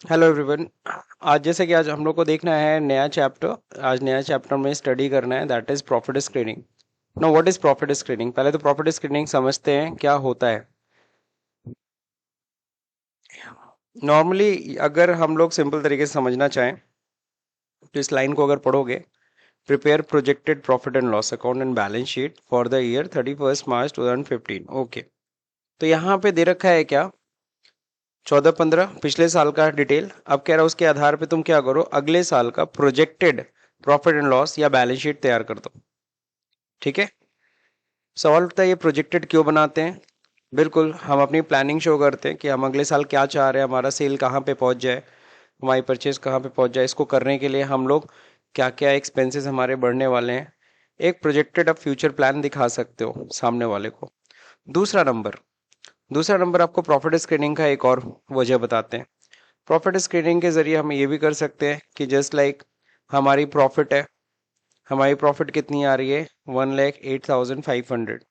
Hello everyone. आज जैसे कि आज हम लोग को देखना है नया चैप्टर। आज नया चैप्टर में स्टडी करना है, that is profit screening. No, what is profit screening? पहले तो प्रॉफिट स्क्रीनिंग समझते हैं क्या होता है। नॉर्मली अगर हम लोग सिंपल तरीके से समझना चाहें तो इस लाइन को अगर पढ़ोगे, prepare projected profit and loss account and balance sheet for the year 31 March 2015। Okay, तो यहाँ पे दे रखा है क्या? 14-15 पिछले साल का डिटेल। अब कह रहा है उसके आधार पे तुम क्या करो, अगले साल का प्रोजेक्टेड प्रॉफिट एंड लॉस या बैलेंस शीट तैयार कर दो। ठीक है। सवाल उठता है ये प्रोजेक्टेड क्यों बनाते हैं? बिल्कुल, हम अपनी प्लानिंग शो करते हैं कि हम अगले साल क्या चाह रहे हैं, हमारा सेल कहाँ पे पहुंच जाए, हमारी परचेज कहाँ पे पहुंच जाए। इसको करने के लिए हम लोग क्या क्या एक्सपेंसेस हमारे बढ़ने वाले हैं, एक प्रोजेक्टेड अब फ्यूचर प्लान दिखा सकते हो सामने वाले को। दूसरा नंबर दूसरा नंबर आपको प्रॉफिट स्क्रीनिंग का एक और वजह बताते हैं। प्रॉफिट स्क्रीनिंग के जरिए हम ये भी कर सकते हैं कि जस्ट लाइक हमारी प्रॉफिट है, हमारी प्रॉफिट कितनी आ रही है? 1,08,500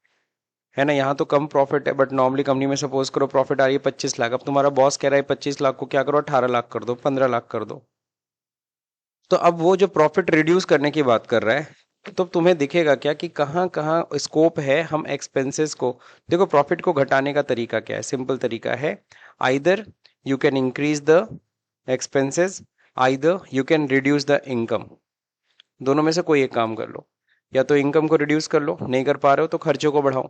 है ना। यहाँ तो कम प्रॉफिट है, बट नॉर्मली कंपनी में सपोज करो प्रॉफिट आ रही है 25 लाख। अब तुम्हारा बॉस कह रहा है 25 लाख को क्या करो, 18 लाख कर दो, 15 लाख कर दो। तो अब वो जो प्रॉफिट रिड्यूस करने की बात कर रहा है, तो तुम्हें दिखेगा क्या कि कहाँ कहाँ स्कोप है हम एक्सपेंसेस को। देखो, प्रॉफिट को घटाने का तरीका क्या है? सिंपल तरीका है, either you can increase the expenses, either you can reduce the income. दोनों में से कोई एक काम कर लो। या तो इनकम को रिड्यूस कर लो, नहीं कर पा रहे हो तो खर्चों को बढ़ाओ।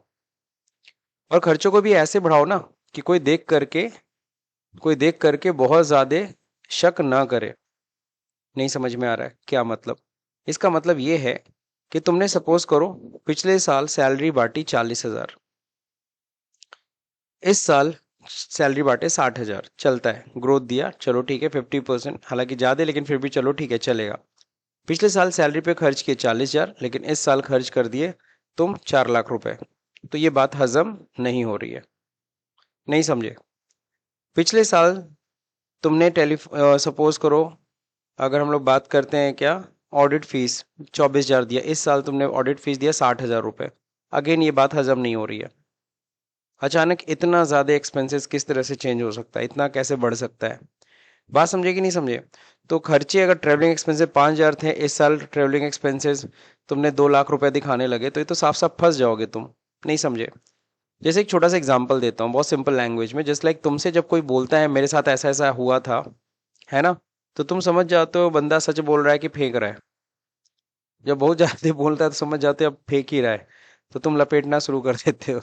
और खर्चों को भी ऐसे बढ़ाओ ना कि कोई देख करके बहुत ज्यादा शक ना करे। नहीं समझ में आ रहा है क्या मतलब? इसका मतलब ये है कि तुमने सपोज करो पिछले साल सैलरी बांटी 40,000, इस साल सैलरी बांटे 60,000, चलता है, ग्रोथ दिया, चलो ठीक है 50%, हालांकि ज्यादा लेकिन फिर भी चलो ठीक है, चलेगा। पिछले साल सैलरी पे खर्च किए 40,000, लेकिन इस साल खर्च कर दिए तुम 4 लाख रुपए। तो ये बात हजम नहीं हो रही है। नहीं समझे? पिछले साल तुमने सपोज करो, अगर हम लोग बात करते हैं क्या, ऑडिट फीस 24,000 दिया, इस साल तुमने ऑडिट फीस दिया 60,000 रुपए। अगेन ये बात हजम नहीं हो रही है। अचानक इतना ज्यादा एक्सपेंसेस किस तरह से चेंज हो सकता है, इतना कैसे बढ़ सकता है? बात समझे कि नहीं समझे? तो खर्चे अगर ट्रेवलिंग एक्सपेंसेस 5,000 थे, इस साल ट्रेवलिंग एक्सपेंसेस तुमने 2 लाख रुपए दिखाने लगे, तो ये तो साफ साफ फंस जाओगे तुम। नहीं समझे? जैसे एक छोटा सा एग्जांपल देता हूँ बहुत सिंपल लैंग्वेज में। जस्ट लाइक तुमसे जब कोई बोलता है मेरे साथ ऐसा ऐसा हुआ था, है ना, तो तुम समझ जाते हो बंदा सच बोल रहा है कि फेंक रहा है। जब बहुत ज्यादा बोलता है तो समझ जाते हो अब फेंक ही रहा है, तो तुम लपेटना शुरू कर देते हो।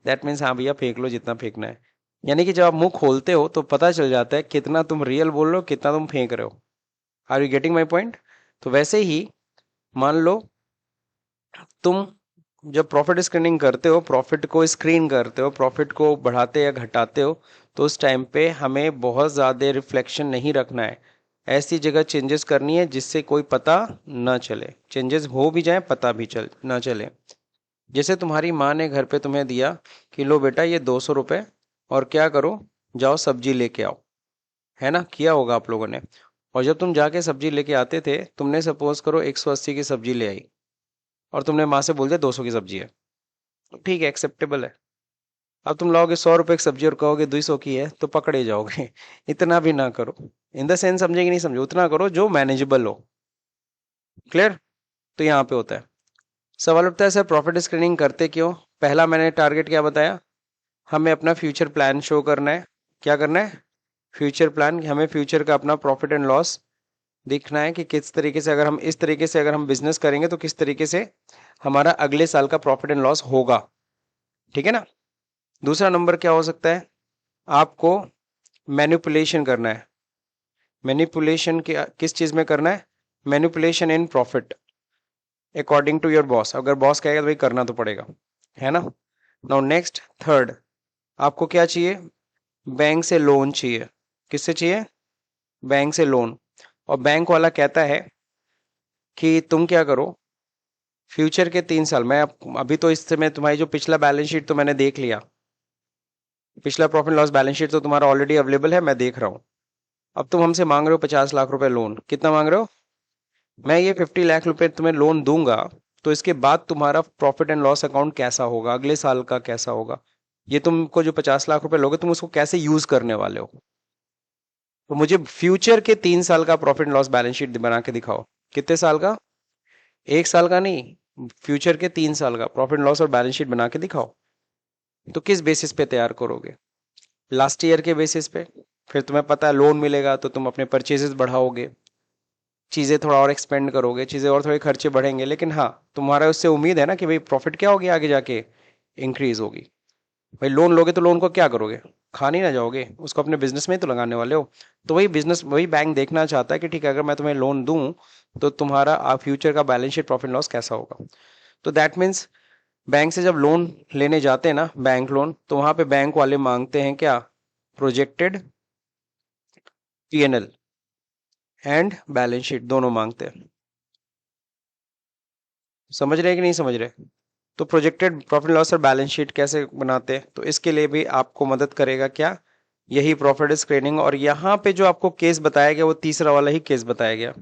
दैट मीन्स हाँ भैया फेंक लो जितना फेंकना है। यानी कि जब आप मुंह खोलते हो तो पता चल जाता है कितना तुम रियल बोल रहे हो, कितना तुम फेंक रहे हो। Are you getting my point? तो वैसे ही मान लो तुम जब प्रॉफिट स्क्रीनिंग करते हो, प्रॉफिट को स्क्रीन करते हो, प्रॉफिट को बढ़ाते या घटाते हो, तो उस टाइम पे हमें बहुत ज़्यादा रिफ्लेक्शन नहीं रखना है। ऐसी जगह चेंजेस करनी है जिससे कोई पता ना चले, चेंजेस हो भी जाए पता भी चल ना चले। जैसे तुम्हारी माँ ने घर पे तुम्हें दिया कि लो बेटा ये 200 रुपये, और क्या करो, जाओ सब्जी लेके आओ। है ना, किया होगा आप लोगों ने। और जब तुम जाके सब्जी लेके आते थे, तुमने सपोज करो 180 की सब्जी ले आई, और तुमने माँ से बोल दिया 200 की सब्जी है। तो ठीक है, एक्सेप्टेबल है। अब तुम लाओगे 100 रुपए की सब्जी और कहोगे 200 की है, तो पकड़े जाओगे। इतना भी ना करो। इन द सेंस, समझे कि नहीं समझे, उतना करो जो मैनेजेबल हो। क्लियर? तो यहाँ पे होता है। सवाल उठता है सर प्रॉफिट स्क्रीनिंग करते क्यों? पहला मैंने टारगेट क्या बताया, हमें अपना फ्यूचर प्लान शो करना है। क्या करना है? Future plan. हमें फ्यूचर का अपना प्रॉफिट एंड लॉस देखना है कि किस तरीके से, अगर हम इस तरीके से अगर हम बिजनेस करेंगे तो किस तरीके से हमारा अगले साल का प्रॉफिट एंड लॉस होगा। ठीक है ना। दूसरा नंबर क्या हो सकता है, आपको मैनिपुलेशन करना है। मैनिपुलेशन किस चीज में करना है? Manipulation in profit according to your boss. अगर बॉस कहेगा तो भाई करना तो पड़ेगा, है ना। नाउ नेक्स्ट, थर्ड, आपको क्या चाहिए? बैंक से लोन चाहिए। किससे चाहिए? बैंक से लोन। और बैंक वाला कहता है कि तुम क्या करो, फ्यूचर के 3 साल, मैं अभी तो इस समय तुम्हारी जो पिछला बैलेंस शीट तो मैंने देख लिया, पिछला प्रॉफिट लॉस बैलेंस शीट तो तुम्हारा ऑलरेडी अवेलेबल है, मैं देख रहा हूँ। अब तुम हमसे मांग रहे हो 50 लाख रुपए लोन। कितना मांग रहे हो? मैं ये 50 लाख रुपए तुम्हें लोन दूंगा, तो इसके बाद तुम्हारा प्रॉफिट एंड लॉस अकाउंट कैसा होगा, अगले साल का कैसा होगा, ये तुमको जो 50 लाख रुपए लोगे तुम उसको कैसे यूज करने वाले हो। तो मुझे फ्यूचर के 3 साल का प्रॉफिट लॉस बैलेंस शीट बना के दिखाओ। कितने साल का? 1 साल का नहीं, फ्यूचर के 3 साल का प्रॉफिट लॉस और बैलेंस शीट बना के दिखाओ। तो किस बेसिस पे तैयार करोगे? लास्ट ईयर के बेसिस पे। फिर तुम्हें पता है लोन मिलेगा तो तुम अपने परचेजेस बढ़ाओगे, चीज़ें थोड़ा और एक्सपेंड करोगे, चीज़ें और थोड़े खर्चे बढ़ेंगे, लेकिन हाँ तुम्हारा उससे उम्मीद है ना कि भाई प्रॉफिट क्या होगी आगे जाके, इंक्रीज होगी। भाई लोन लोगे तो लोन को क्या करोगे? खा नहीं ना जाओगे, उसको अपने बिजनेस में ही तो लगाने वाले हो। तो वही बिजनेस, वही बैंक देखना चाहता है कि ठीक है अगर मैं तुम्हें लोन दूं तो तुम्हारा फ्यूचर का बैलेंस शीट प्रॉफिट लॉस कैसा होगा। तो दैट मीन्स बैंक से जब लोन लेने जाते हैं ना, बैंक लोन, तो वहां पे बैंक वाले मांगते हैं क्या? Projected PNL and balance sheet दोनों मांगते हैं। समझ रहे हैं कि नहीं समझ रहे? तो प्रोजेक्टेड प्रॉफिट लॉस और बैलेंस शीट कैसे बनाते हैं, तो इसके लिए भी आपको मदद करेगा क्या? यही प्रॉफिट स्क्रीनिंग। और यहाँ पे जो आपको केस बताया गया वो तीसरा वाला ही केस बताया गया,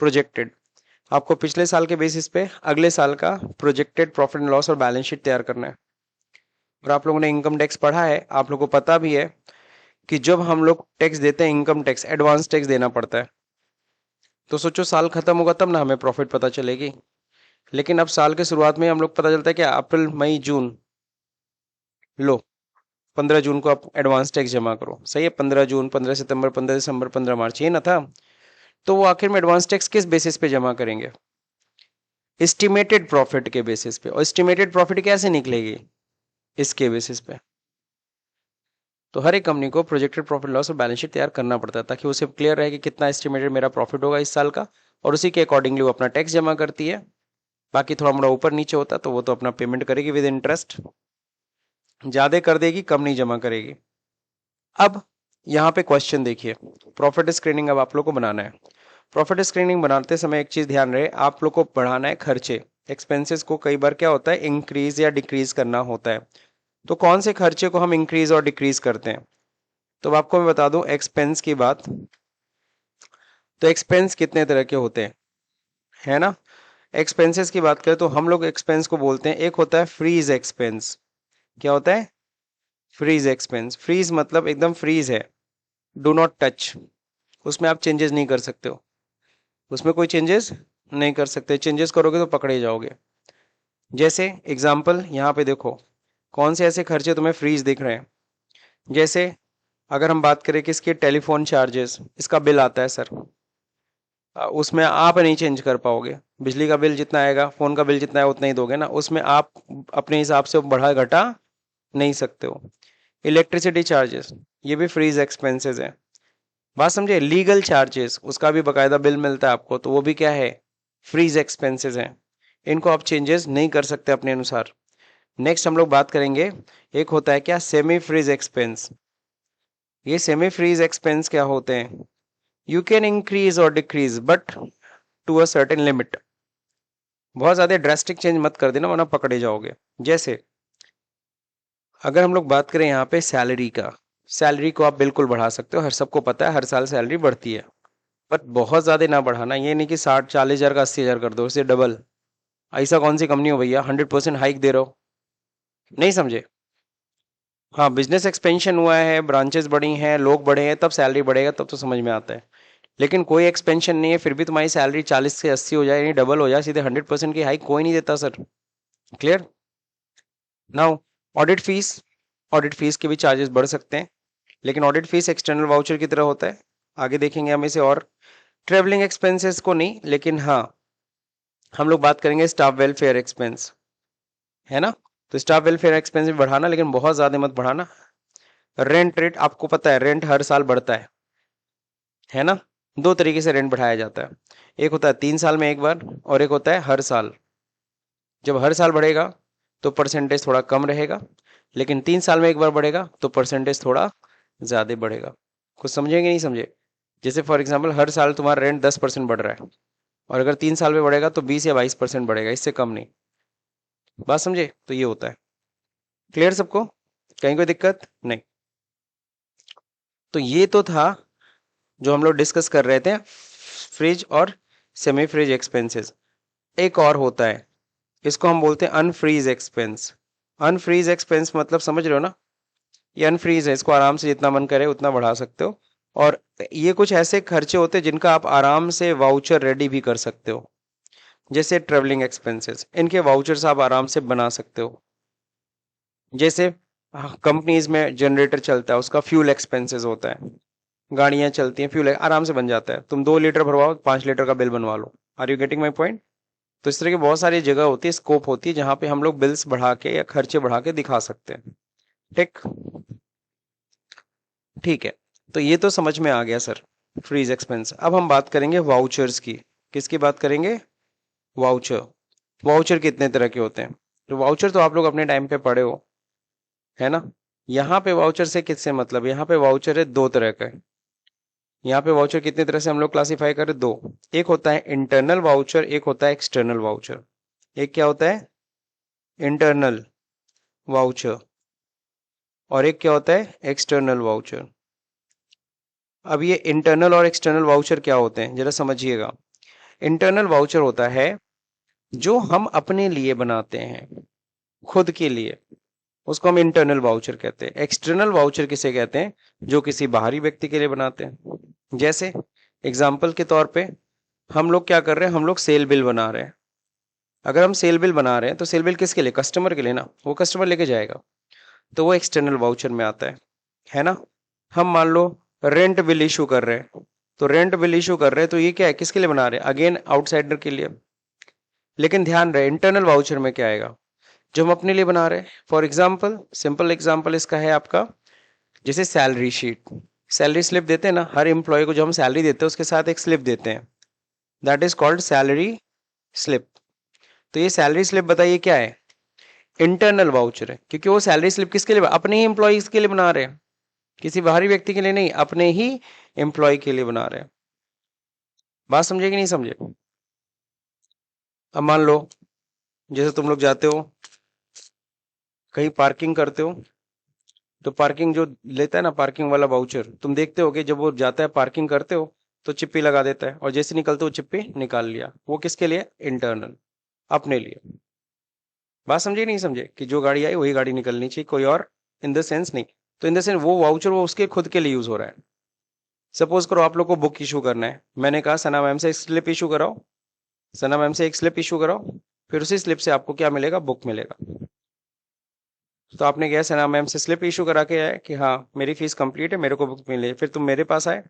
प्रोजेक्टेड। आपको पिछले साल के बेसिस पे अगले साल का प्रोजेक्टेड प्रॉफिट एंड लॉस और बैलेंस शीट तैयार करना है। और आप लोगों ने इनकम टैक्स पढ़ा है, आप लोगों को पता भी है कि जब हम लोग टैक्स देते हैं, इनकम टैक्स एडवांस टैक्स देना पड़ता है। तो सोचो साल खत्म होगा तब ना हमें प्रॉफिट पता चलेगी। लेकिन अब साल के शुरुआत में हम लोग पता चलता है कि अप्रैल मई जून, लो 15 जून को आप एडवांस टैक्स जमा करो, सही है? 15 जून, 15 सितंबर, 15 दिसंबर, 15 मार्च, ये ना था? तो वो आखिर में एडवांस टैक्स किस बेसिस पे जमा करेंगे? एस्टिमेटेड प्रॉफिट के बेसिस पे। और एस्टिमेटेड प्रॉफिट कैसे निकलेगी? इसके बेसिस पे। तो हर एक कंपनी को प्रोजेक्टेड प्रॉफिट लॉस और बैलेंस शीट तैयार करना पड़ता है ताकि उसे क्लियर रहे कि कितना एस्टिमेटेड मेरा प्रॉफिट होगा इस साल का, और उसी के अकॉर्डिंगली वो अपना टैक्स जमा करती है। बाकी थोड़ा मोड़ा ऊपर नीचे होता तो वो तो अपना पेमेंट करेगी विद इंटरेस्ट, ज्यादा कर देगी कम नहीं जमा करेगी। अब यहाँ पे क्वेश्चन देखिए, प्रॉफिट स्क्रीनिंग अब आप लोग को बनाना है। प्रॉफिट स्क्रीनिंग बनाते समय एक चीज ध्यान रहे, आप लोग को बढ़ाना है खर्चे, एक्सपेंसेस को कई बार क्या होता है इंक्रीज या डिक्रीज करना होता है। तो कौन से खर्चे को हम इंक्रीज और डिक्रीज करते हैं? तो अब आपको मैं बता दूं एक्सपेंस की बात। तो एक्सपेंस कितने तरह के होते हैं, है ना? एक्सपेंसेस की बात करें तो हम लोग एक्सपेंस को बोलते हैं, एक होता है फ्रीज एक्सपेंस। क्या होता है? Freeze expense. फ्रीज मतलब एकदम फ्रीज है, डू नॉट टच, उसमें आप चेंजेस नहीं कर सकते हो, उसमें कोई चेंजेस नहीं कर सकते, चेंजेस करोगे तो पकड़े जाओगे। जैसे एग्जाम्पल यहाँ पे देखो, कौन से ऐसे खर्चे तुम्हें फ्रीज दिख रहे हैं? जैसे अगर हम बात करें कि इसके टेलीफोन चार्जेस, इसका बिल आता है सर, उसमें आप नहीं चेंज कर पाओगे। बिजली का बिल जितना आएगा, फोन का बिल जितना है उतना ही दोगे ना, उसमें आप अपने हिसाब से बढ़ा घटा नहीं सकते हो। इलेक्ट्रिसिटी चार्जेस, ये भी फ्रीज एक्सपेंसेस है। बात समझे? लीगल चार्जेस, उसका भी बकायदा बिल मिलता है आपको, तो वो भी क्या है? फ्रीज एक्सपेंसेस हैं। इनको आप चेंजेस नहीं कर सकते अपने अनुसार। नेक्स्ट हम लोग बात करेंगे, एक होता है क्या? Semi freeze expense. ये सेमी फ्रीज एक्सपेंस क्या होते हैं? यू कैन इंक्रीज और decrease but to a certain limit. बहुत ज्यादा ड्रास्टिक चेंज मत कर देना वरना पकड़े जाओगे। जैसे अगर हम लोग बात करें यहाँ पे सैलरी का, सैलरी को आप बिल्कुल बढ़ा सकते हो, हर सबको पता है हर साल सैलरी बढ़ती है, बट बहुत ज्यादा ना बढ़ाना। ये नहीं कि 60-40 हजार का 80 हजार कर दो, उससे डबल। ऐसा कौन सी कंपनी हो भैया 100% हाइक दे रहे हो? नहीं समझे? हाँ, बिजनेस एक्सपेंशन हुआ है, ब्रांचेस बढ़ी हैं, लोग बढ़े हैं, तब सैलरी बढ़ेगा, तब तो समझ में आता है। लेकिन कोई एक्सपेंशन नहीं है फिर भी तुम्हारी सैलरी 40 से 80 हो जाए, यानी डबल हो जाए, सीधे 100% की हाइक कोई नहीं देता sir. Clear? Now audit fees, audit fees के भी चार्जेस बढ़ सकते हैं, लेकिन ऑडिट फीस एक्सटर्नल वाउचर की तरह होता है, आगे देखेंगे हम इसे। और ट्रेवलिंग एक्सपेंसेस को नहीं, लेकिन हाँ हम लोग बात करेंगे स्टाफ वेलफेयर एक्सपेंस, है ना? तो स्टाफ वेलफेयर एक्सपेंस भी बढ़ाना, लेकिन बहुत ज्यादा मत बढ़ाना। रेंट रेट, आपको पता है रेंट हर साल बढ़ता है ना? दो तरीके से रेंट बढ़ाया जाता है, एक होता है 3 साल में एक बार, और एक होता है हर साल। जब हर साल बढ़ेगा तो परसेंटेज थोड़ा कम रहेगा, लेकिन 3 साल में एक बार बढ़ेगा तो परसेंटेज थोड़ा ज्यादा बढ़ेगा। कुछ समझेंगे नहीं समझे? जैसे फॉर एग्जाम्पल हर साल तुम्हारा रेंट 10% बढ़ रहा है, और अगर 3 साल में बढ़ेगा तो 20 या 22% बढ़ेगा, इससे कम नहीं। बात समझे? तो ये होता है। क्लियर सबको? कहीं कोई दिक्कत नहीं? तो ये तो था जो हम लोग डिस्कस कर रहे थे, फ्रिज और सेमी फ्रिज एक्सपेंसेस। एक और होता है, इसको हम बोलते हैं अनफ्रीज एक्सपेंस। अनफ्रीज एक्सपेंस मतलब समझ रहे हो ना? ये अनफ्रीज है, इसको आराम से जितना मन करे उतना बढ़ा सकते हो, और ये कुछ ऐसे खर्चे होते हैं जिनका आप आराम से वाउचर रेडी भी कर सकते हो, जैसे ट्रेवलिंग एक्सपेंसेस, इनके वाउचर्स आप आराम से बना सकते हो। जैसे कंपनीज में जनरेटर चलता है, उसका फ्यूल एक्सपेंसेस होता है, गाड़ियां चलती हैं, फ्यूल आराम से बन जाता है, तुम 2 लीटर भरवाओ 5 लीटर का बिल बनवा लो। Are you getting my point? तो इस तरह की बहुत सारी जगह होती है, स्कोप होती है, जहां पे हम लोग बिल्स बढ़ा के या खर्चे बढ़ा के दिखा सकते हैं। ठीक, ठीक है। तो ये तो समझ में आ गया सर, फ्रीज एक्सपेंस। अब हम बात करेंगे वाउचर्स की। किसकी बात करेंगे? वाउचर। वाउचर कितने तरह के होते हैं? तो वाउचर तो आप लोग अपने टाइम पे पढ़े हो, है ना। यहाँ पे वाउचर से किससे मतलब, यहाँ पे वाउचर है 2 तरह का। यहाँ पे वाउचर कितने तरह से हम लोग क्लासिफाई करें? 2। एक होता है इंटरनल वाउचर, एक होता है एक्सटर्नल वाउचर। एक क्या होता है? Internal voucher. और एक क्या होता है? External voucher. अब ये इंटरनल और एक्सटर्नल वाउचर क्या होते हैं, जरा समझिएगा। इंटरनल वाउचर होता है जो हम अपने लिए बनाते हैं, खुद के लिए, उसको हम इंटरनल वाउचर कहते हैं। एक्सटर्नल वाउचर किसे कहते हैं? जो किसी बाहरी व्यक्ति के लिए बनाते हैं। जैसे एग्जाम्पल के तौर पे हम लोग क्या कर रहे हैं, हम लोग सेल बिल बना रहे हैं। अगर हम सेल बिल बना रहे हैं तो सेल बिल किसके लिए? कस्टमर के लिए ना, वो कस्टमर लेके जाएगा, तो वो एक्सटर्नल वाउचर में आता है ना। हम मान लो रेंट बिल इशू कर रहे हैं, तो रेंट बिल इशू कर रहे हैं, तो ये क्या है, किसके लिए बना रहे हैं? अगेन आउटसाइडर के लिए। लेकिन ध्यान रहे इंटरनल वाउचर में क्या आएगा, जो हम अपने लिए बना रहे हैं। फॉर एग्जाम्पल, सिंपल एग्जाम्पल इसका है आपका, जैसे सैलरी शीट, सैलरी स्लिप देते हैं ना, हर एम्प्लॉय को जो हम सैलरी देते हैं उसके साथ एक स्लिप देते हैं, that is called salary slip. तो ये सैलरी स्लिप बताइए क्या है? इंटरनल वाउचर है, क्योंकि वो सैलरी स्लिप किसके लिए? अपने ही एम्प्लॉयज के लिए बना रहे हैं, किसी बाहरी व्यक्ति के लिए नहीं, अपने ही एम्प्लॉय के लिए बना रहे हैं। बात समझे कि नहीं समझे? अब मान लो जैसे तुम लोग जाते हो कहीं पार्किंग करते हो, तो पार्किंग जो लेता है ना, पार्किंग वाला वाउचर, तुम देखते हो कि जब वो जाता है पार्किंग करते हो तो चिप्पी लगा देता है, और जैसे निकलते हो चिप्पी निकाल लिया। वो किसके लिए? इंटरनल, अपने लिए। बात समझे कि नहीं समझे, कि जो गाड़ी आई वही गाड़ी निकलनी चाहिए, कोई और इन द सेंस नहीं। तो इन द सेंस वो वाउचर वो उसके खुद के लिए यूज हो रहा है। सपोज करो आप लोग को बुक इशू करना है, मैंने कहा सना मैम से एक स्लिप इशू कराओ, सना मैम से एक स्लिप इशू कराओ, फिर उसी स्लिप से आपको क्या मिलेगा? बुक मिलेगा। तो आपने गया सना मैम से स्लिप इशू करा के आए कि हाँ मेरी फीस कंप्लीट है, मेरे को बुक मिले, फिर तुम मेरे पास आए,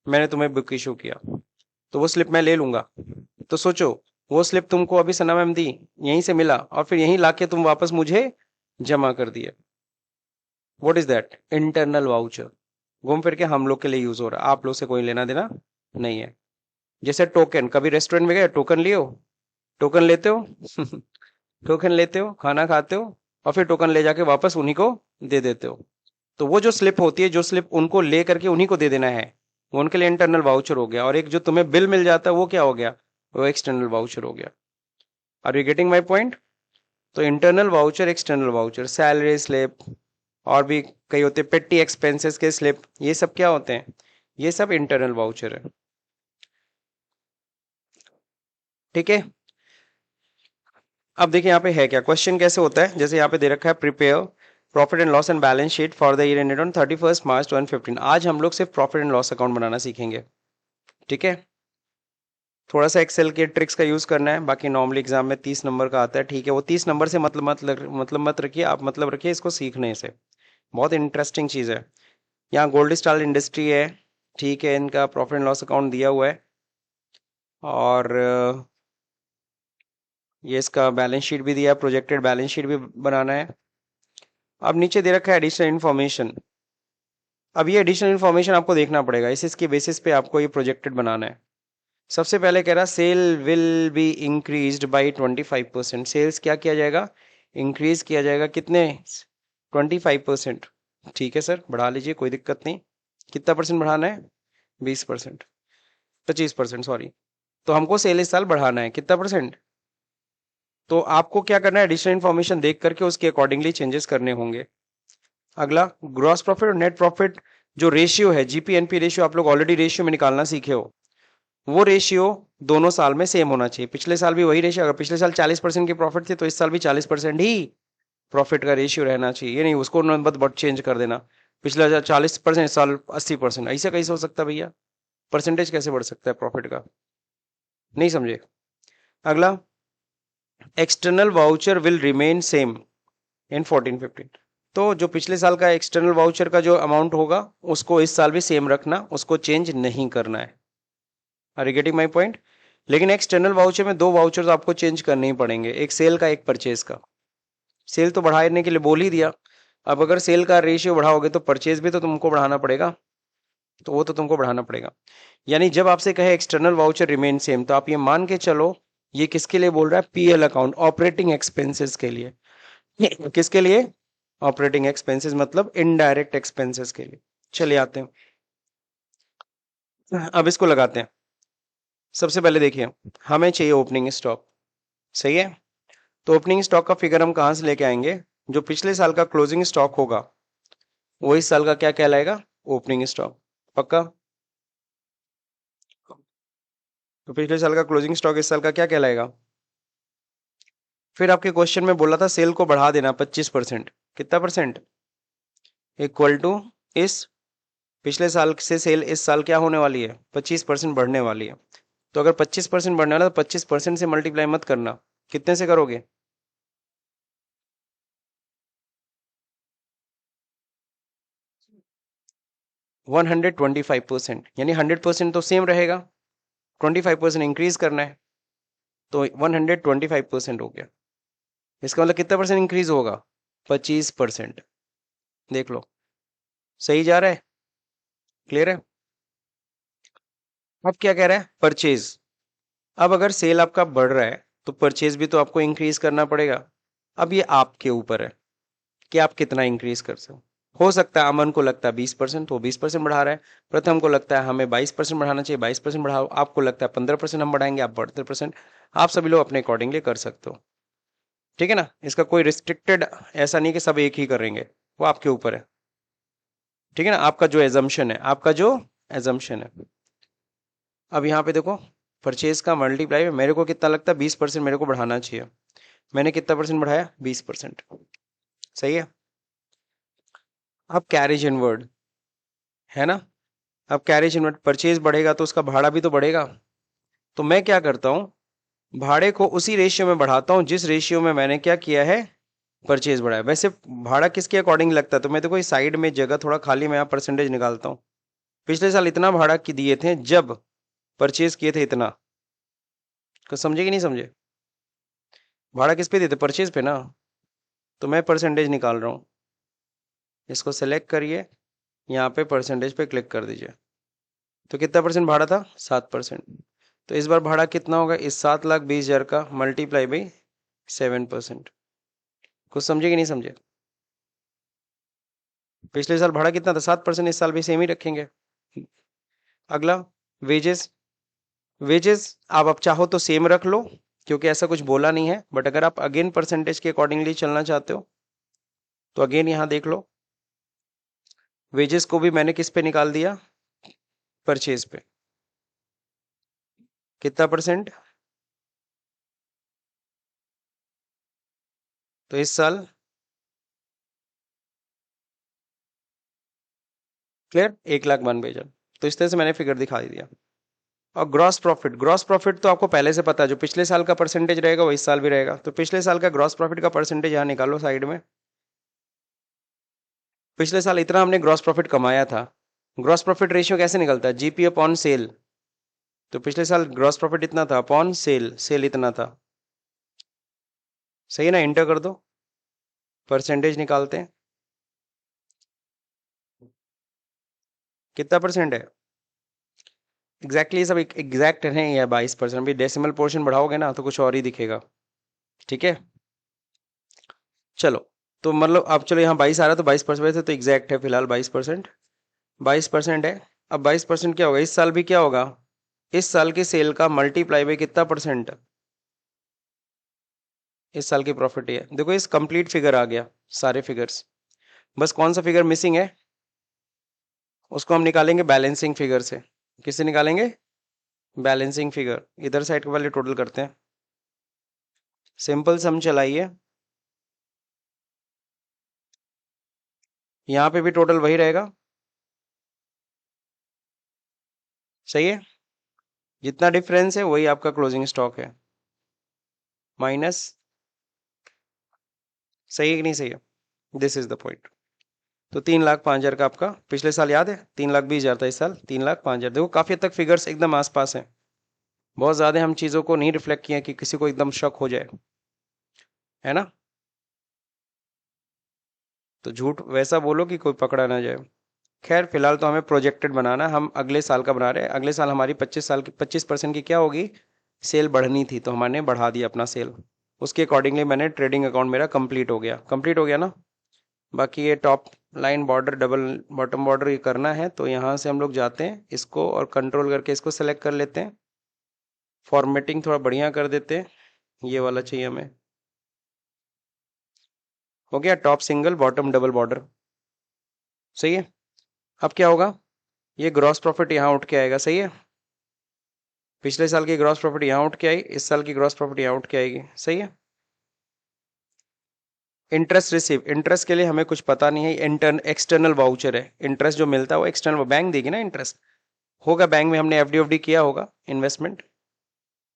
मैंने तुम्हें बुक इशू किया, तो वो स्लिप मैं ले लूंगा। तो सोचो, वो स्लिप तुमको अभी सना मैम दी, यहीं से मिला, और फिर यहीं लाके तुम वापस मुझे जमा कर दिए। What is that? Internal voucher. घूम फिर के हम लोग के लिए यूज हो रहा है, आप लोग से कोई लेना देना नहीं है। जैसे टोकन, कभी रेस्टोरेंट में गए, टोकन लियो, टोकन लेते हो टोकन लेते हो, खाना खाते हो, और फिर टोकन ले जाके वापस उन्हीं को दे देते हो। तो वो जो स्लिप होती है, जो स्लिप उनको ले करके उन्हीं को दे देना है, वो उनके लिए इंटरनल वाउचर हो गया। और एक जो तुम्हें बिल मिल जाता है वो क्या हो गया? वो एक्सटर्नल वाउचर हो गया। Are you getting my point? तो internal voucher, external voucher, salary slip, और भी कई होते हैं, पेटी एक्सपेंसेस के स्लिप, ये सब क्या होते हैं? ये सब इंटरनल वाउचर है। ठीक है। अब देखिए यहाँ पे है क्या, क्वेश्चन कैसे होता है, जैसे यहाँ पे दे रखा है prepare profit and loss and balance sheet for the year ended on 31 मार्च 2015। आज हम लोग सिर्फ प्रॉफिट एंड लॉस अकाउंट बनाना सीखेंगे। ठीक है। थोड़ा सा एक्सेल के ट्रिक्स का यूज करना है, बाकी नॉर्मली एग्जाम में 30 नंबर का आता है। ठीक है, वो 30 नंबर से मतलब मत रखिए, आप मतलब रखिए इसको सीखने से, बहुत इंटरेस्टिंग चीज़ है। यहाँ गोल्ड स्टार इंडस्ट्री है, ठीक है, इनका प्रॉफिट एंड लॉस अकाउंट दिया हुआ है, और ये इसका बैलेंस शीट भी दिया है, प्रोजेक्टेड बैलेंस शीट भी बनाना है। अब नीचे दे रखा है एडिशनल इन्फॉर्मेशन। अब ये एडिशनल इन्फॉर्मेशन आपको देखना पड़ेगा, इसके बेसिस पे आपको ये प्रोजेक्टेड बनाना है। सबसे पहले कह रहा sale will be increased by 25%। Sales क्या किया जाएगा? इंक्रीज किया जाएगा, कितने? 25%। ठीक है सर, बढ़ा लीजिए, कोई दिक्कत नहीं। कितना परसेंट बढ़ाना है? 20%, 25%, सॉरी। तो हमको सेल इस साल बढ़ाना है, कितना परसेंट? तो आपको क्या करना है, एडिशनल इन्फॉर्मेशन देख करके उसके अकॉर्डिंगली चेंजेस करने होंगे। अगला, ग्रॉस प्रॉफिट और नेट प्रॉफिट जो रेशियो है, जीपी-एनपी रेशियो, आप लोग ऑलरेडी रेशियो में निकालना सीखे हो, वो रेशियो दोनों साल में सेम होना चाहिए। पिछले साल भी वही रेशियो, अगर पिछले साल 40% के प्रॉफिट थे तो इस साल भी 40% ही प्रॉफिट का रेशियो रहना चाहिए। ये नहीं उसको नंबर बहुत चेंज कर देना, पिछले 40%, इस साल 80%, ऐसा कैसे हो सकता है भैया? परसेंटेज कैसे बढ़ सकता है प्रॉफिट का? नहीं समझे? अगला, external voucher will remain same in 14-15। तो जो पिछले साल का एक्सटर्नल वाउचर का जो अमाउंट होगा उसको इस साल भी सेम रखना, उसको चेंज नहीं करना है। Are you getting my point? लेकिन एक्सटर्नल वाउचर में दो वाउचर्स आपको चेंज करने ही पड़ेंगे, एक सेल का, एक परचेज का। सेल तो बढ़ाने के लिए बोल ही दिया, अब अगर सेल का रेशियो बढ़ाओगे तो परचेज भी तो तुमको बढ़ाना पड़ेगा, तो वो तो तुमको बढ़ाना पड़ेगा। यानी जब आपसे कहे एक्सटर्नल वाउचर रिमेन सेम, तो आप ये मान के चलो ये किसके लिए बोल रहा है? पीएल अकाउंट, ऑपरेटिंग एक्सपेंसेस के लिए। किसके लिए? ऑपरेटिंग एक्सपेंसेस मतलब इनडायरेक्ट एक्सपेंसेस के लिए। चलिए आते हैं, अब इसको लगाते हैं। सबसे पहले देखिए, हमें चाहिए ओपनिंग स्टॉक, सही है? तो ओपनिंग स्टॉक का फिगर हम कहां से लेके आएंगे? जो पिछले साल का क्लोजिंग स्टॉक होगा वो इस साल का क्या कहलाएगा? Opening stock. पक्का? तो पिछले साल का क्लोजिंग स्टॉक इस साल का क्या कहलाएगा? फिर आपके क्वेश्चन में बोला था सेल को बढ़ा देना 25%। कितना परसेंट? इक्वल टू इस पिछले साल से सेल इस साल क्या होने वाली है? 25% बढ़ने वाली है। तो अगर 25% बढ़ने वाला है तो 25% से मल्टीप्लाई मत करना, कितने से करोगे? 125%, यानी 100% तो सेम रहेगा, 25% इंक्रीज करना है, तो 125% हो गया। इसका मतलब कितना परसेंट इंक्रीज होगा? 25%। देख लो, सही जा रहा है? क्लियर है? अब क्या कह रहा है? परचेज। अब अगर सेल आपका बढ़ रहा है तो परचेज भी तो आपको इंक्रीज करना पड़ेगा। अब ये आपके ऊपर है कि आप कितना इंक्रीज कर सकते हो सकता है अमन को लगता है 20%, तो 20% बढ़ा रहा है। प्रथम को लगता है हमें 22% बढ़ाना चाहिए, 22% बढ़ाओ। आपको लगता है 15% हम बढ़ाएंगे, आप 15%। आप सभी लोग अपने अकॉर्डिंगली कर सकते हो, ठीक है ना? इसका कोई रिस्ट्रिक्टेड ऐसा नहीं कि सब एक ही करेंगे, वो आपके ऊपर है, ठीक है ना? आपका जो एजम्पशन है, आपका जो एजम्पशन है। अब यहाँ पे देखो, परचेज का मल्टीप्लाई, मेरे को कितना लगता है? 20% मेरे को बढ़ाना चाहिए। मैंने कितना परसेंट बढ़ाया? 20%। सही है? अब कैरेज इनवर्ड, है ना? अब कैरेज इनवर्ड, परचेज बढ़ेगा तो उसका भाड़ा भी तो बढ़ेगा। तो मैं क्या करता हूँ, भाड़े को उसी रेशियो में बढ़ाता हूँ जिस रेशियो में मैंने क्या किया है? परचेज बढ़ाया। वैसे भाड़ा किसके अकॉर्डिंग लगता है? तो मैं देखो इस साइड में जगह थोड़ा खाली, मैं यहाँ परसेंटेज निकालता हूँ। पिछले साल इतना भाड़ा की दिए थे जब परचेज किए थे इतना। तो समझे कि नहीं समझे? भाड़ा किस पे दिए थे? परचेज पे ना। तो मैं परसेंटेज निकाल रहा हूँ, इसको सेलेक्ट करिए, यहाँ पे परसेंटेज पे क्लिक कर दीजिए। तो कितना परसेंट भाड़ा था? 7%। तो इस बार भाड़ा कितना होगा? इस 7,20,000 का मल्टीप्लाई बाई 7%। कुछ समझे कि नहीं समझे? पिछले साल भाड़ा कितना था? 7%, इस साल भी सेम ही रखेंगे। अगला, वेजेस। वेजेस आप चाहो तो सेम रख लो, क्योंकि ऐसा कुछ बोला नहीं है, बट अगर आप अगेन परसेंटेज के अकॉर्डिंगली चलना चाहते हो तो अगेन यहाँ देख लो, वेजेस को भी मैंने किस पे निकाल दिया? परचेज पे। कितना परसेंट? तो इस साल क्लियर, 1,92,000। तो इस तरह से मैंने फिगर दिखा दिया। और ग्रॉस प्रॉफिट, ग्रॉस प्रॉफिट तो आपको पहले से पता है, जो पिछले साल का परसेंटेज रहेगा वो इस साल भी रहेगा। तो पिछले साल का ग्रॉस प्रॉफिट का परसेंटेज यहाँ निकालो साइड में। पिछले साल इतना हमने ग्रॉस प्रॉफिट कमाया था। ग्रॉस प्रॉफिट रेशियो कैसे निकलता है? GP upon sale. तो पिछले साल ग्रॉस प्रॉफिट इतना था अपॉन सेल, सेल इतना था। सही है ना? इंटर कर दो, परसेंटेज निकालते हैं। कितना परसेंट है? एग्जैक्टली सब एग्जैक्ट है या 22%? अभी डेसिमल पोर्शन बढ़ाओगे ना तो कुछ और ही दिखेगा, ठीक है? चलो, तो मतलब अब चलो यहाँ 22 आ रहा है तो 22% तो एग्जैक्ट है फिलहाल 22%। 22% है। अब 22% क्या होगा इस साल भी? क्या होगा इस साल की सेल का मल्टीप्लाई बाई कितना परसेंट? इस साल की प्रॉफिट है। देखो इस कंप्लीट फिगर आ गया, सारे फिगर्स। बस कौन सा फिगर मिसिंग है? उसको हम निकालेंगे बैलेंसिंग फिगर से। किससे निकालेंगे? Balancing figure. इधर साइड के वाले टोटल करते हैं, सिंपल सम चलाइए। यहाँ पे भी टोटल वही रहेगा, सही है। जितना डिफरेंस है वही आपका क्लोजिंग स्टॉक है, माइनस, सही है कि नहीं सही है, दिस इज द पॉइंट। तो 3,05,000 का आपका पिछले साल याद है, 3,20,000 था, इस साल 3,05,000। देखो काफी हद तक फिगर्स एकदम आसपास है, बहुत ज्यादा हम चीजों को नहीं रिफ्लेक्ट किए कि किसी को एकदम शक हो जाए, है ना। तो झूठ वैसा बोलो कि कोई पकड़ा ना जाए। खैर फिलहाल तो हमें प्रोजेक्टेड बनाना है, हम अगले साल का बना रहे हैं। अगले साल हमारी 25 साल की 25% की क्या होगी, सेल बढ़नी थी, तो हमने बढ़ा दिया अपना सेल। उसके अकॉर्डिंगली मैंने ट्रेडिंग अकाउंट मेरा कंप्लीट हो गया ना। बाकी ये top line border double bottom border ये करना है, तो यहाँ से हम लोग जाते हैं इसको और कंट्रोल करके इसको सेलेक्ट कर लेते हैं। फॉर्मेटिंग थोड़ा बढ़िया कर देते हैं, ये वाला चाहिए हमें। हो गया top single bottom double border, सही है। अब क्या होगा, ये ग्रॉस प्रॉफिट यहाँ उठ के आएगा, सही है। पिछले साल की ग्रॉस प्रॉफिट यहाँ उठ के आई, इस साल की ग्रॉस प्रॉफिट यहाँ उठ के आएगी, सही है। इंटरेस्ट रिसीव, इंटरेस्ट के लिए हमें कुछ पता नहीं है, एक्सटर्नल वाउचर है। इंटरेस्ट जो मिलता है वो एक्सटर्नल बैंक देगी ना, इंटरेस्ट होगा बैंक में, हमने एफडी ऑफडी किया होगा इन्वेस्टमेंट,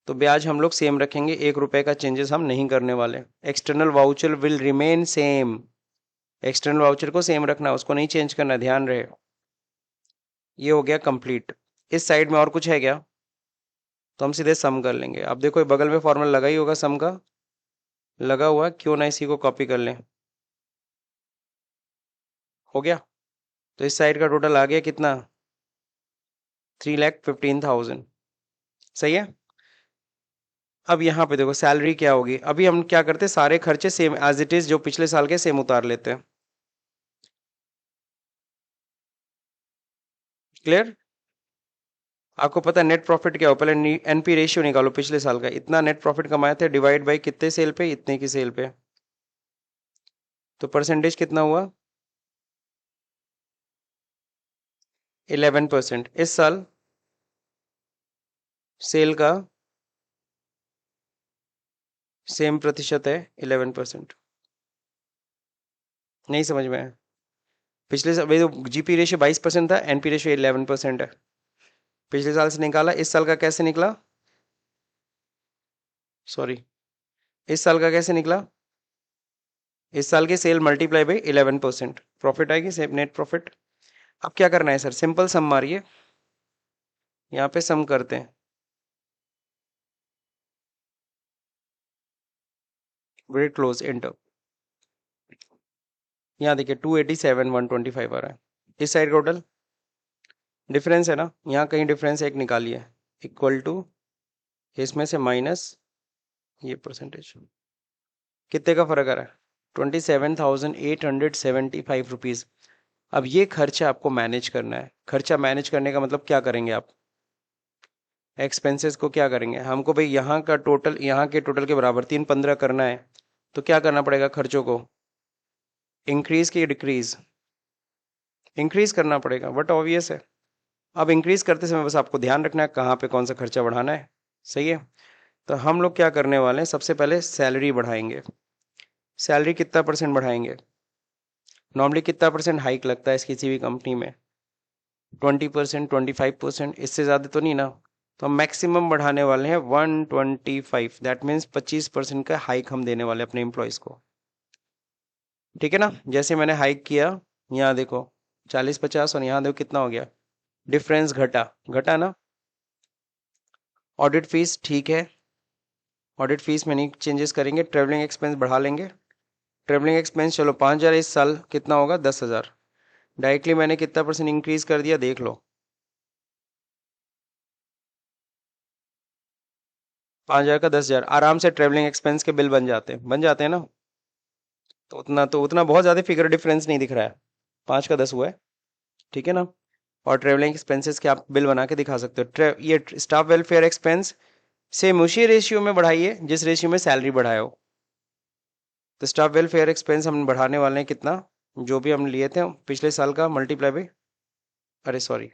तो ब्याज हम लोग सेम रखेंगे, 1 रुपए का चेंजेस हम नहीं करने वाले। External voucher will remain same, external voucher को सेम रखना, उसको नहीं चेंज करना, ध्यान रहे। ये हो गया कंप्लीट। इस साइड में और कुछ है क्या, तो हम सीधे सम कर लेंगे। अब देखो ये बगल में फॉर्मूला लगा ही होगा सम का, लगा हुआ, क्यों ना इसी को कॉपी कर लें। हो गया, तो इस साइड का टोटल आ गया कितना, 3,15,000, सही है। अब यहाँ पे देखो सैलरी क्या होगी, अभी हम क्या करते हैं, सारे खर्चे सेम एज इट इज जो पिछले साल के सेम उतार लेते हैं। क्लियर, आपको पता है नेट प्रॉफिट क्या हो, पहले एनपी रेशियो निकालो, पिछले साल का इतना नेट प्रॉफिट कमाए थे, डिवाइड बाई कितने सेल पे, इतने की सेल पे, तो परसेंटेज कितना हुआ, 11%। इस साल सेल का सेम प्रतिशत है 11%, नहीं समझ में आया। पिछले साल वही तो जीपी रेशियो 22% था, एनपी रेशियो 11% है, पिछले साल से निकाला, इस साल का कैसे निकला, सॉरी, इस साल का कैसे निकला, इस साल की सेल मल्टीप्लाई बाई 11%, प्रॉफिट आएगी सेम नेट प्रॉफिट। अब क्या करना है सर, सिंपल सम मारिए, यहाँ पे सम करते हैं, वेरी क्लोज एंटर। यहाँ देखिए 287 125 आ रहा है, इस साइड टोटल डिफरेंस है ना, यहाँ कहीं डिफरेंस एक निकालिए, इक्वल टू इसमें से माइनस ये परसेंटेज, कितने का फर्क आ रहा है, 27,875 रुपीज़। अब ये खर्चा आपको मैनेज करना है, खर्चा मैनेज करने का मतलब क्या करेंगे आप, एक्सपेंसेस को क्या करेंगे, हमको भाई यहाँ का टोटल यहाँ के टोटल के बराबर 315 करना है, तो क्या करना पड़ेगा, खर्चों को इंक्रीज की डिक्रीज, इंक्रीज करना पड़ेगा, बट ऑब्वियस है। अब इंक्रीज करते समय बस आपको ध्यान रखना है कहाँ पे कौन सा खर्चा बढ़ाना है, सही है। तो हम लोग क्या करने वाले हैं, सबसे पहले सैलरी बढ़ाएंगे। सैलरी कितना परसेंट बढ़ाएंगे, नॉर्मली कितना परसेंट हाइक लगता है इस किसी भी कंपनी में, 20%, 25%, इससे ज़्यादा तो नहीं ना। तो हम मैक्सिमम बढ़ाने वाले हैं 125, दैट मीन्स 25% का हाइक हम देने वाले अपने एम्प्लॉयज़ को, ठीक है ना। जैसे मैंने हाइक किया, यहाँ देखो 40-50, और यहाँ देखो कितना हो गया, डिफरेंस घटा, घटा ना। ऑडिट फीस ठीक है, ऑडिट फीस में नहीं चेंजेस करेंगे, ट्रेवलिंग एक्सपेंस बढ़ा लेंगे। ट्रेवलिंग एक्सपेंस चलो 5,000, इस साल कितना होगा, 10,000, डायरेक्टली मैंने कितना परसेंट इंक्रीज कर दिया देख लो, 5,000 का 10,000, आराम से ट्रेवलिंग एक्सपेंस के बिल बन जाते हैं ना। तो उतना बहुत ज़्यादा फिगर डिफरेंस नहीं दिख रहा है, 5 का 10 हुआ है, ठीक है ना। और ट्रेवलिंग एक्सपेंसेस के आप बिल बना के दिखा सकते हो। ये स्टाफ वेलफेयर एक्सपेंस सेम उसी रेशियो में बढ़ाइए जिस रेशियो में सैलरी बढ़ाए हो। तो स्टाफ वेलफेयर एक्सपेंस हम बढ़ाने वाले हैं कितना, जो भी हम लिए थे पिछले साल का मल्टीप्लाई बाई, अरे सॉरी,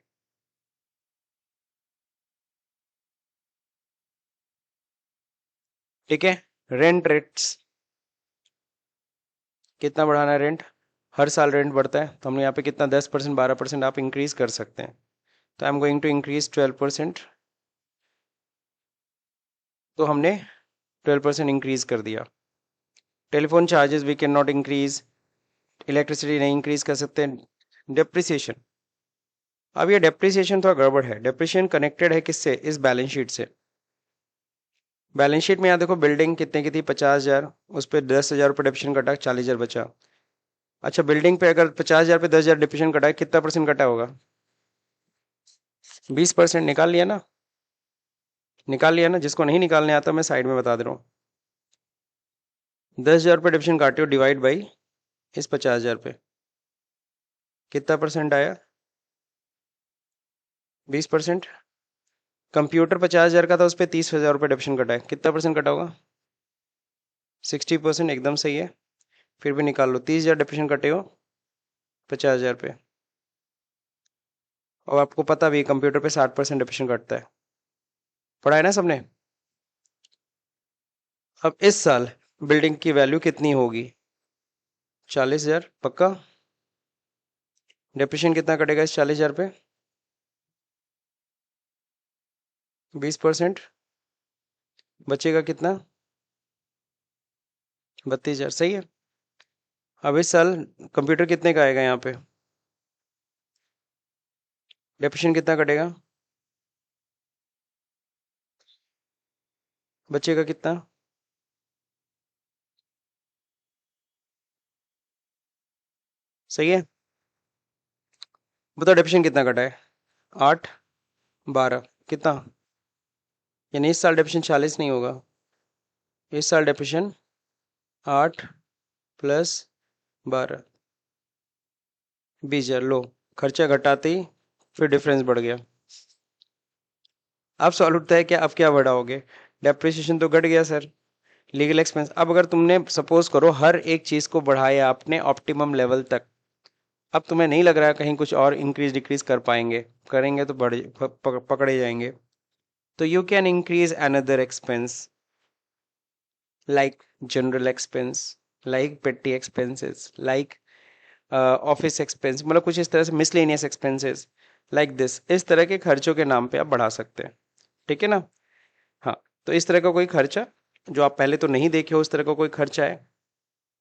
ठीक है। रेंट रेट्स कितना बढ़ाना है रेंट, हर साल रेंट बढ़ता है, तो हमने यहाँ पे कितना 10% 12% आप इंक्रीज कर सकते हैं। तो I am going to increase 12%। तो हमने 12% इंक्रीज कर दिया। Telephone charges we can not increase, electricity नहीं इंक्रीज कर सकते। डेप्रिसिएशन, अब ये डेप्रिसिएशन थोड़ा गड़बड़ है। डेप्रिसिएशन कनेक्टेड है किससे? इस बैलेंस शीट से। बैलेंस शीट में यहाँ देखो बिल्डिंग कितने की थी, 50,000, उस पर 10,000 रुपये डेप्रिसिएशन कटा, 40,000 बचा। अच्छा, बिल्डिंग पे अगर 50,000 पे 10,000 डेप्रिसिएशन कटा है, कितना परसेंट कटा होगा? 20% निकाल लिया ना? निकाल लिया ना? जिसको नहीं निकालने आता मैं साइड में बता दे रहा हूँ। 10,000 रुपये डिविजन काटियो, डिवाइड बाई इस 50,000 पे, कितना परसेंट आया? 20%। कंप्यूटर 50,000 का था, उस पर 30,000 रुपये डिविजन कटा है, कितना परसेंट कटा होगा? 60%, एकदम सही है। फिर भी निकाल लो, 30,000 डिविजन कटे हो 50,000 पे, और आपको पता भी कंप्यूटर पे 60% डिविजन कटता है। पढ़ा है ना सबने? अब इस साल बिल्डिंग की वैल्यू कितनी होगी? 40,000 पक्का? डिप्रेशन कितना कटेगा इस 40,000 पे? 20%, बचेगा कितना? 32,000, सही है। अब इस साल कंप्यूटर कितने का आएगा यहाँ पे? डिप्रेशन कितना कटेगा? बचेगा कितना? सही है। बताओ डिप्रेशन कितना कटा है? 8, 12, कितना? यानी इस साल डिप्रेशन 40 नहीं होगा, इस साल डिप्रेशन 8 प्लस 12, 20,000। लो, खर्चा घटाते ही फिर डिफरेंस बढ़ गया। अब सवाल उठता है कि अब क्या बढ़ाओगे? डेप्रिसिएशन तो घट गया सर, लीगल एक्सपेंस। अब अगर तुमने सपोज करो हर एक चीज को बढ़ाया आपने ऑप्टिमम लेवल तक, अब तुम्हें नहीं लग रहा है कहीं कुछ और इंक्रीज डिक्रीज कर पाएंगे, करेंगे तो पकड़े जाएंगे। तो you can increase another expense, like general expense, like पेटी एक्सपेंसेस, लाइक ऑफिस एक्सपेंस, मतलब कुछ इस तरह से मिसलेनियस एक्सपेंसेस लाइक दिस। इस तरह के खर्चों के नाम पे आप बढ़ा सकते हैं, ठीक है ना? हाँ, तो इस तरह का कोई खर्चा जो आप पहले तो नहीं देखे हो, उस तरह का कोई खर्चा है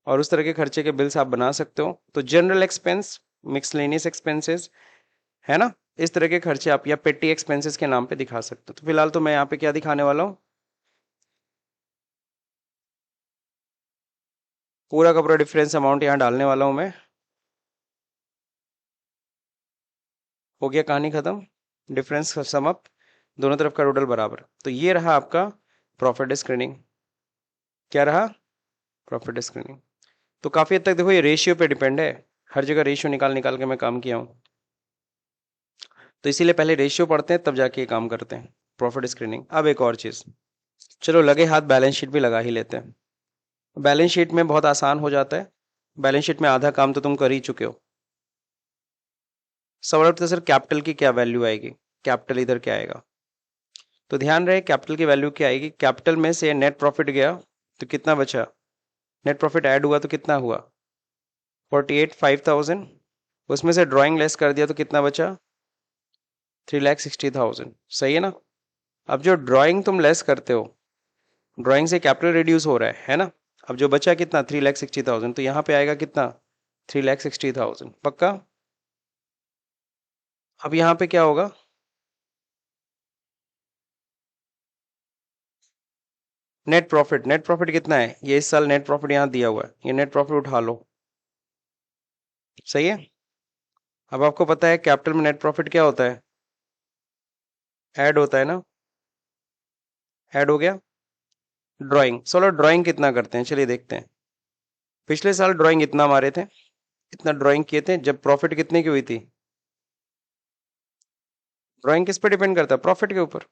और उस तरह के खर्चे के बिल्स आप बना सकते हो। तो जनरल एक्सपेंस, मिक्सलेनियस एक्सपेंसेस, है ना? इस तरह के खर्चे आप या पेटी एक्सपेंसेस के नाम पे दिखा सकते हो। तो फिलहाल तो मैं यहाँ पे क्या दिखाने वाला हूँ, पूरा का पूरा डिफरेंस अमाउंट यहाँ डालने वाला हूँ मैं। हो गया, कहानी खत्म, डिफरेंस सम अप, दोनों तरफ का टोटल बराबर। तो ये रहा आपका प्रॉफिट स्क्रीनिंग। क्या रहा? Profit screening. तो काफी हद तक देखो ये रेशियो पे डिपेंड है, हर जगह रेशियो निकाल निकाल के मैं काम किया हूँ। तो इसीलिए पहले रेशियो पढ़ते हैं तब जाके ये काम करते हैं, प्रॉफिट स्क्रीनिंग। अब एक और चीज, चलो लगे हाथ बैलेंस शीट भी लगा ही लेते हैं। बैलेंस शीट में बहुत आसान हो जाता है, बैलेंस शीट में आधा काम तो तुम कर ही चुके हो। सवाल उठता है सर कैपिटल की क्या वैल्यू आएगी, कैपिटल इधर क्या आएगा? तो ध्यान रहे कैपिटल की वैल्यू क्या आएगी, कैपिटल में से नेट प्रॉफिट गया तो कितना बचा, नेट प्रॉफिट ऐड हुआ तो कितना हुआ? 48,500। उसमें से ड्राइंग लेस कर दिया तो कितना बचा? 3,60,000। सही है ना? अब जो ड्राइंग तुम लेस करते हो, ड्राइंग से कैपिटल रिड्यूस हो रहा है ना? अब जो बचा कितना? 3,60,000। तो यहाँ पे आएगा कितना? 3,60,000 पक्का? अब यहाँ पे क्या होगा? नेट प्रॉफिट, नेट प्रॉफिट कितना है? ये इस साल नेट प्रॉफिट यहाँ दिया हुआ है, ये नेट प्रॉफिट उठा लो। सही है। अब आपको पता है कैपिटल में नेट प्रॉफिट क्या होता है? ऐड होता है ना? ऐड हो गया। ड्राइंग, चलो ड्राइंग कितना करते हैं चलिए देखते हैं। पिछले साल ड्राइंग इतना मारे थे, इतना ड्राइंग किए थे जब प्रॉफिट कितने की हुई थी? ड्राइंग किस पे डिपेंड करता है? प्रॉफिट के ऊपर।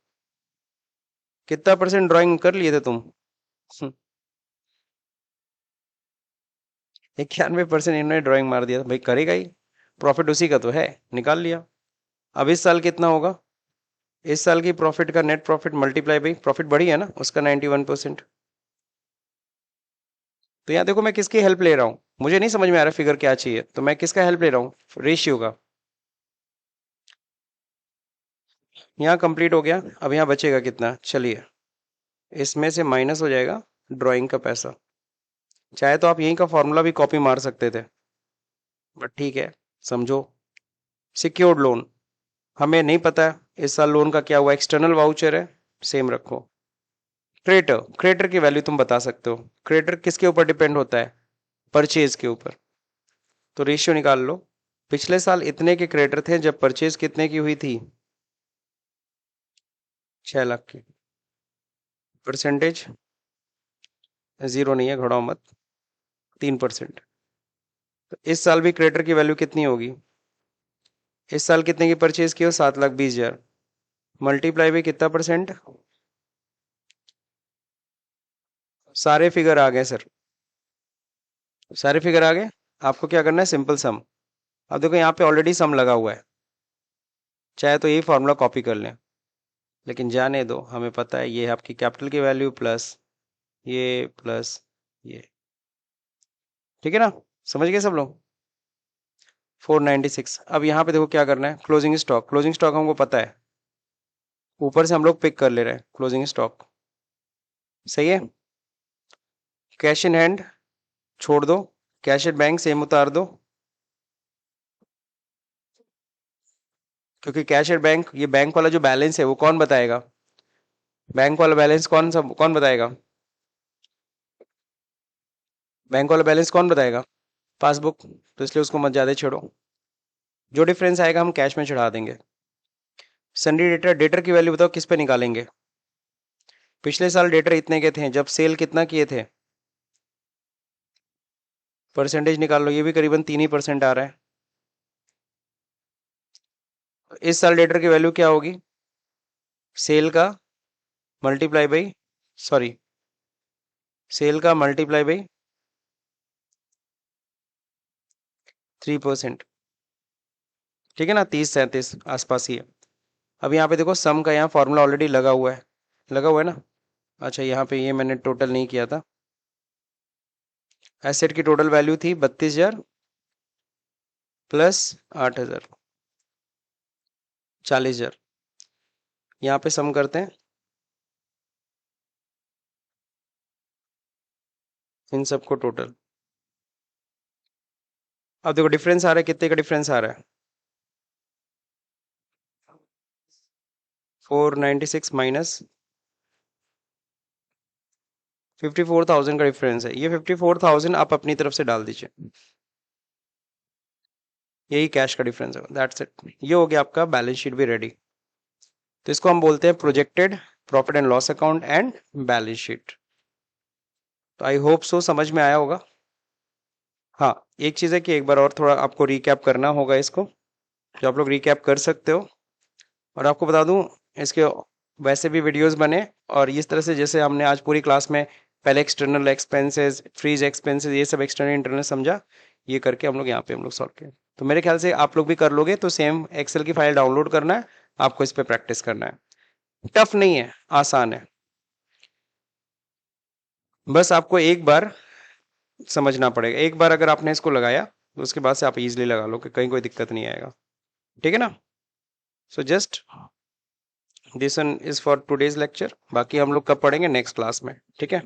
कितना परसेंट ड्राइंग कर लिए थे तुम? 91% इन्होंने ड्राइंग मार दिया था भाई, करेगा ही, प्रॉफिट उसी का तो है, निकाल लिया। अब इस साल कितना होगा? इस साल की प्रॉफिट का net profit multiply by profit बढ़ी है ना उसका 91%। तो यहाँ देखो मैं किसकी हेल्प ले रहा हूँ, मुझे नहीं समझ में आ रहा फिगर क्या चाहिए, तो मैं किसका हेल्प ले रहा हूँ, रेशियो का। यहाँ कंप्लीट हो गया, अब यहाँ बचेगा कितना, चलिए इसमें से माइनस हो जाएगा ड्राइंग का पैसा। चाहे तो आप यहीं का फॉर्मूला भी कॉपी मार सकते थे, बट ठीक है, समझो। सिक्योर्ड लोन, हमें नहीं पता है इस साल लोन का क्या हुआ, एक्सटर्नल वाउचर है, सेम रखो। क्रेडिटर, क्रेडिटर की वैल्यू तुम बता सकते हो, क्रेडिटर किसके ऊपर डिपेंड होता है, परचेज के ऊपर। तो रेशियो निकाल लो, पिछले साल इतने के क्रेडिटर थे जब परचेज कितने की हुई थी, 6 लाख की। परसेंटेज जीरो नहीं है, घटाओ मत, 3%। तो इस साल भी क्रेडिटर की वैल्यू कितनी होगी, इस साल कितने की परचेज की हो, 7,20,000, मल्टीप्लाई भी कितना परसेंट। सारे फिगर आ गए सर, सारे फिगर आ गए। आपको क्या करना है, सिंपल सम। अब देखो यहाँ पे ऑलरेडी सम लगा हुआ है, चाहे तो यही फॉर्मूला कॉपी कर लें, लेकिन जाने दो, हमें पता है ये है आपकी कैपिटल की वैल्यू प्लस ये, ठीक है ना, समझ गए सब लोग। 496। अब यहाँ पे देखो क्या करना है, क्लोजिंग स्टॉक, क्लोजिंग स्टॉक हमको पता है, ऊपर से हम लोग पिक कर ले रहे हैं क्लोजिंग स्टॉक, सही है। कैश इन हैंड छोड़ दो, कैश एट बैंक सेम उतार दो, क्योंकि कैश एट बैंक, ये बैंक वाला जो बैलेंस है वो कौन बताएगा, बैंक वाला बैलेंस कौन बताएगा, बैंक वाला बैलेंस कौन बताएगा, पासबुक, तो इसलिए उसको मत ज्यादा छेड़ो, जो डिफरेंस आएगा हम कैश में चढ़ा देंगे। सन्डी डेटर, डेटर की वैल्यू बताओ किस पे निकालेंगे, पिछले साल डेटर इतने के थे जब सेल कितना किए थे, परसेंटेज निकाल लो, ये भी करीबन 3% आ रहा है। इस साल डेटर की वैल्यू क्या होगी, सेल का मल्टीप्लाई बाई, सॉरी, सेल का मल्टीप्लाई बाई 3%, ठीक है ना, 30-37 आसपास ही है। अब यहाँ पे देखो सम का यहाँ फॉर्मूला ऑलरेडी लगा हुआ है, लगा हुआ है ना। अच्छा यहाँ पे ये मैंने टोटल नहीं किया था, एसेट की टोटल वैल्यू थी 32,000 प्लस 8,000, 40,000। यहाँ पे सम करते हैं इन सबको टोटल। अब देखो डिफरेंस आ रहा है, कितने का डिफरेंस आ रहा है, 496 माइनस 54,000 का डिफरेंस है, ये 54,000 आप अपनी तरफ से डाल दीजिए, यही कैश का डिफरेंस है, दैट्स इट। ये हो गया आपका बैलेंस शीट भी रेडी। तो इसको हम बोलते हैं projected profit and loss account and balance sheet. तो आई होप सो समझ में आया होगा। हाँ, एक चीज़ है कि एक बार और थोड़ा आपको रिकैप करना होगा इसको, जो आप लोग रिकैप कर सकते हो। और आपको बता दूं, इसके वैसे भी वीडियोस बने, और इस तरह से जैसे हमने आज पूरी क्लास में पहले एक्सटर्नल एक्सपेंसेस, फ्रीज एक्सपेंसेस, ये सब एक्सटर्नल इंटरनल समझा, ये करके हम लोग यहाँ पे हम लोग सॉल्व किए। तो मेरे ख्याल से आप लोग भी कर लोगे, तो सेम एक्सेल की फाइल डाउनलोड करना है, आपको इस पर प्रैक्टिस करना है। टफ नहीं है, आसान है, बस आपको एक बार समझना पड़ेगा। एक बार अगर आपने इसको लगाया तो उसके बाद से आप इजीली लगा लो, कि कहीं कोई दिक्कत नहीं आएगा, ठीक है ना। So just this one is for today's lecture, बाकी हम लोग कब पढ़ेंगे, नेक्स्ट क्लास में, ठीक है।